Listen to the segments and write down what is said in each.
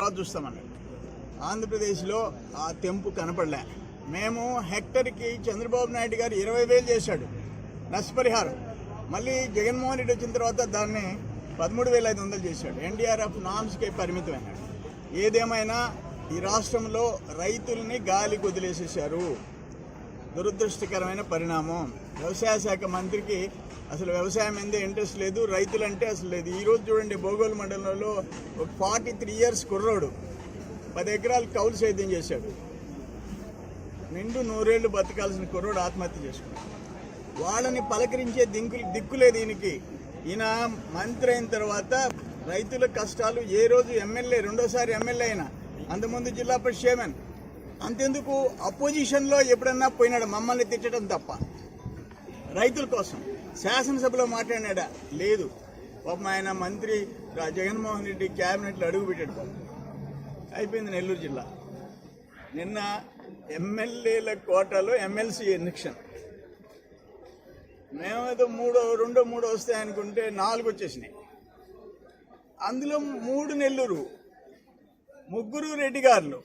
తర్వాత చూస్తామన్నాడు. ఆంధ్రప్రదేశ్లో ఆ తెంపు కనపడలే. మేము హెక్టర్కి చంద్రబాబు నాయుడు గారు 20,000 చేశాడు నష్టపరిహారం. మళ్ళీ జగన్మోహన్ రెడ్డి వచ్చిన తర్వాత దాన్ని 13,500 చేశాడు. ఎన్డీఆర్ఎఫ్ నామ్స్కి పరిమితమైనాడు. ఏదేమైనా ఈ రాష్ట్రంలో రైతుల్ని గాలికి వదిలేసేశారు. దురదృష్టకరమైన పరిణామం. వ్యవసాయ శాఖ మంత్రికి అసలు వ్యవసాయం మీద ఇంట్రెస్ట్ లేదు, రైతులంటే అసలు లేదు. ఈరోజు చూడండి, బోగోలు మండలంలో ఒక 43 years కుర్రోడు 10 ఎకరాలు కౌలు సేద్యం చేశాడు. నిండు 100 ఏళ్ళు బతకాల్సిన కుర్రోడు ఆత్మహత్య చేసుకున్నాడు. వాళ్ళని పలకరించే దిక్కులేదు దీనికి. ఈయన మంత్రి అయిన తర్వాత రైతుల కష్టాలు ఏ రోజు ఎమ్మెల్యే, రెండోసారి ఎమ్మెల్యే అయినా, అంతకుముందు జిల్లా పరిషత్ చైర్మన్, అంతెందుకు అపోజిషన్లో ఎప్పుడన్నా పోయినాడు మమ్మల్ని తిట్టడం తప్ప. రైతుల కోసం శాసనసభలో మాట్లాడినాడా? లేదు. పాపం ఆయన మంత్రి జగన్మోహన్ రెడ్డి క్యాబినెట్లో అడుగుపెట్టాడు. పాపం అయిపోయింది నెల్లూరు జిల్లా. నిన్న ఎమ్మెల్యేల కోటాలో ఎమ్మెల్సీ ఎలక్షన్. మేమేదో రెండో మూడో వస్తాయనుకుంటే 4 వచ్చేసినాయి. అందులో 3 నెల్లూరు, 3 రెడ్డి గారులు.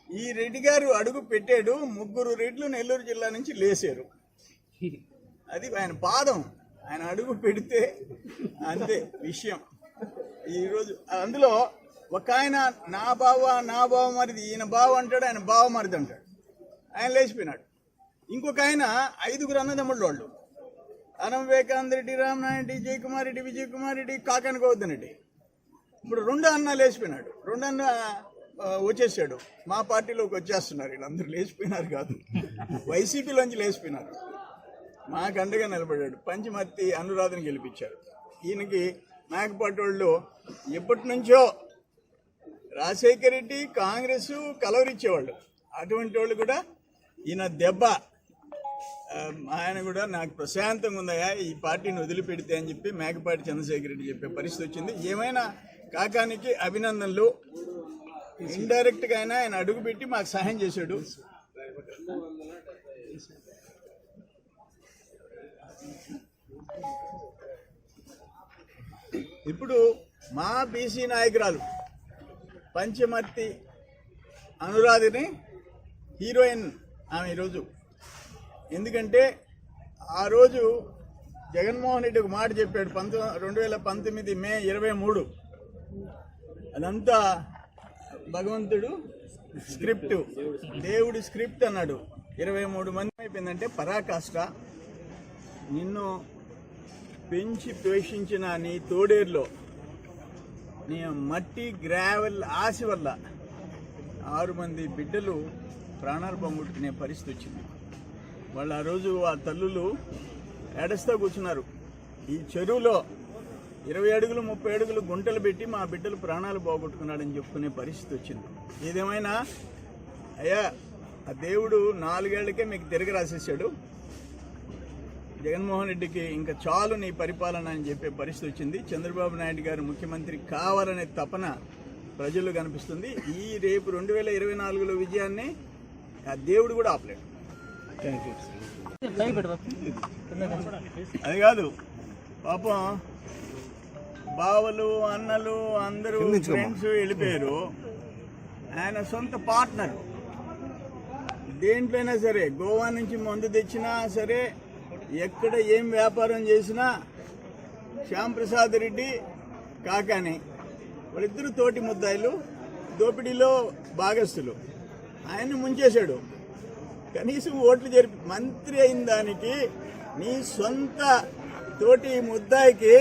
ఈ రెడ్డి గారు అడుగు పెట్టాడు, 3 రెడ్లు నెల్లూరు జిల్లా నుంచి లేచారు. అది ఆయన పాదం. ఆయన అడుగు పెడితే అంతే విషయం. ఈరోజు అందులో ఒక ఆయన నా బావ మరిది, ఈయన బావ అంటాడు, ఆయన బావ మరిది అంటాడు. ఆయన లేచిపోయినాడు. ఇంకొక ఆయన 5 అన్నదమ్ముళ్ళు వాళ్ళు, అనం వివేకానంద రెడ్డి, రామనాయుడు, జయకుమార్ రెడ్డి, విజయకుమార్ రెడ్డి, కాకాని గోవర్ధన్ రెడ్డి. ఇప్పుడు 2 అన్న లేచిపోయినాడు. 2 అన్న వచ్చేసాడు. మా పార్టీలోకి వచ్చేస్తున్నారు. వీళ్ళందరూ లేచిపోయినారు కాదు, వైసీపీలోంచి లేచిపోయినారు. మాకు అండగా నిలబడ్డాడు. పంచమర్తి అనురాధని గెలిపించారు. ఈయనకి మేకపాటి వాళ్ళు ఎప్పటి నుంచో రాజశేఖర రెడ్డి, కాంగ్రెస్ కలవరిచ్చేవాళ్ళు. అటువంటి వాళ్ళు కూడా ఈయన దెబ్బ. ఆయన కూడా నాకు ప్రశాంతంగా ఉందయా ఈ పార్టీని వదిలిపెడితే అని చెప్పి మేకపాటి చంద్రశేఖర రెడ్డి చెప్పే పరిస్థితి వచ్చింది. ఏమైనా కాకానికి అభినందనలు. ఇండైరెక్ట్గా అయినా ఆయన అడుగుపెట్టి మాకు సహాయం చేశాడు. ఇప్పుడు మా బీసీ నాయకురాలు పంచమర్తి అనురాధిని హీరోయిన్ ఆమె ఈరోజు. ఎందుకంటే ఆ రోజు జగన్మోహన్ రెడ్డి ఒక మాట చెప్పాడు 2019 మే 23. అదంతా భగవంతుడు స్క్రిప్ట్, దేవుడి స్క్రిప్ట్ అన్నాడు. 23 మంది అయిపోయిందంటే పరాకాష్ట. నిన్ను పెంచి పోషించిన నీ తోడేరులో నీ మట్టి గ్రావెల్ ఆశ వల్ల 6 మంది బిడ్డలు ప్రాణాలు పోగొట్టుకునే పరిస్థితి వచ్చింది. వాళ్ళు ఆ రోజు ఆ తల్లులు ఏడుస్తూ కూర్చున్నారు. ఈ చెరువులో 20 అడుగులు 30 అడుగులు గుంటలు పెట్టి మా బిడ్డలు ప్రాణాలు పోగొట్టుకున్నాడని చెప్పుకునే పరిస్థితి వచ్చింది. ఏదేమైనా అయ్యా, ఆ దేవుడు 4 ఏళ్లకే మీకు తిరిగి రాసేసాడు. జగన్మోహన్ రెడ్డికి ఇంకా చాలు నీ పరిపాలన అని చెప్పే పరిస్థితి వచ్చింది. చంద్రబాబు నాయుడు గారు ముఖ్యమంత్రి కావాలనే తపన ప్రజలు కనిపిస్తుంది. ఈ రేపు 2024లో విజయాన్ని ఆ దేవుడు కూడా ఆపలేడు. అది కాదు పాపం, బావలు అన్నలు అందరూ ఫ్రెండ్స్ వెళ్ళిపోయారు. ఆయన సొంత పార్ట్నర్ దేంట్లోనైనా సరే, గోవా నుంచి మందు తెచ్చినా సరే, ఎక్కడ ఏం వ్యాపారం చేసినా శ్యాంప్రసాద్ రెడ్డి, కాకాని వాళ్ళిద్దరూ తోటి ముద్దాయిలు, దోపిడీలో భాగస్తులు. ఆయన్ని ముంచేశాడు. కనీసం ఓట్లు జరిపి మంత్రి అయిన దానికి నీ సొంత తోటి ముద్దాయికి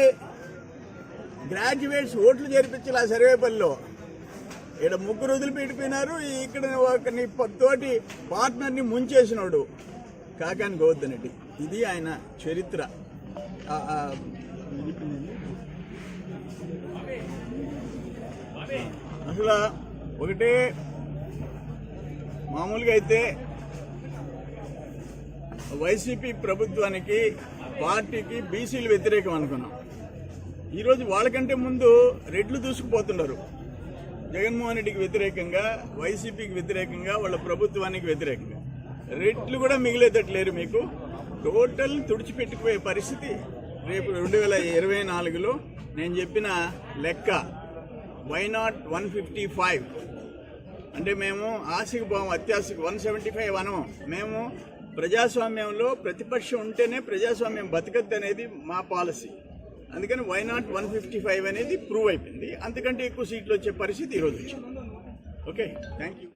గ్రాడ్యుయేట్స్ ఓట్లు జరిపించాలి. ఆ సర్వేపల్లిలో ఇక్కడ 3 వదిలిపెట్టిపోయినారు. ఇక్కడ ఒక నీ తోటి పార్ట్నర్ని ముంచేసినాడు కాకాని గోవర్ధన్ రెడ్డి. ఇది ఆయన చరిత్ర. అసలు ఒకటే, మామూలుగా అయితే వైసీపీ ప్రభుత్వానికి, పార్టీకి బీసీలు వ్యతిరేకం అనుకున్నాం. ఈరోజు వాళ్ళకంటే ముందు రెడ్లు దూసుకుపోతున్నారు. జగన్మోహన్ రెడ్డికి వ్యతిరేకంగా, వైసీపీకి వ్యతిరేకంగా, వాళ్ళ ప్రభుత్వానికి వ్యతిరేకంగా. రెడ్లు కూడా మిగిలేదట్లేరు. మీకు టోటల్ తుడిచిపెట్టుకుపోయే పరిస్థితి రేపు 2024లో నేను చెప్పిన లెక్క వై నాట్ 155? అంటే మేము ఆశకు పోము, అత్యాశకు 175 అనము. మేము ప్రజాస్వామ్యంలో ప్రతిపక్షం ఉంటేనే ప్రజాస్వామ్యం బతకద్దు అనేది మా పాలసీ. అందుకని వై నాట్ 155 అనేది ప్రూవ్ అయిపోయింది. అంతకంటే ఎక్కువ సీట్లు వచ్చే పరిస్థితి ఈరోజు వచ్చింది. Okay, thank you.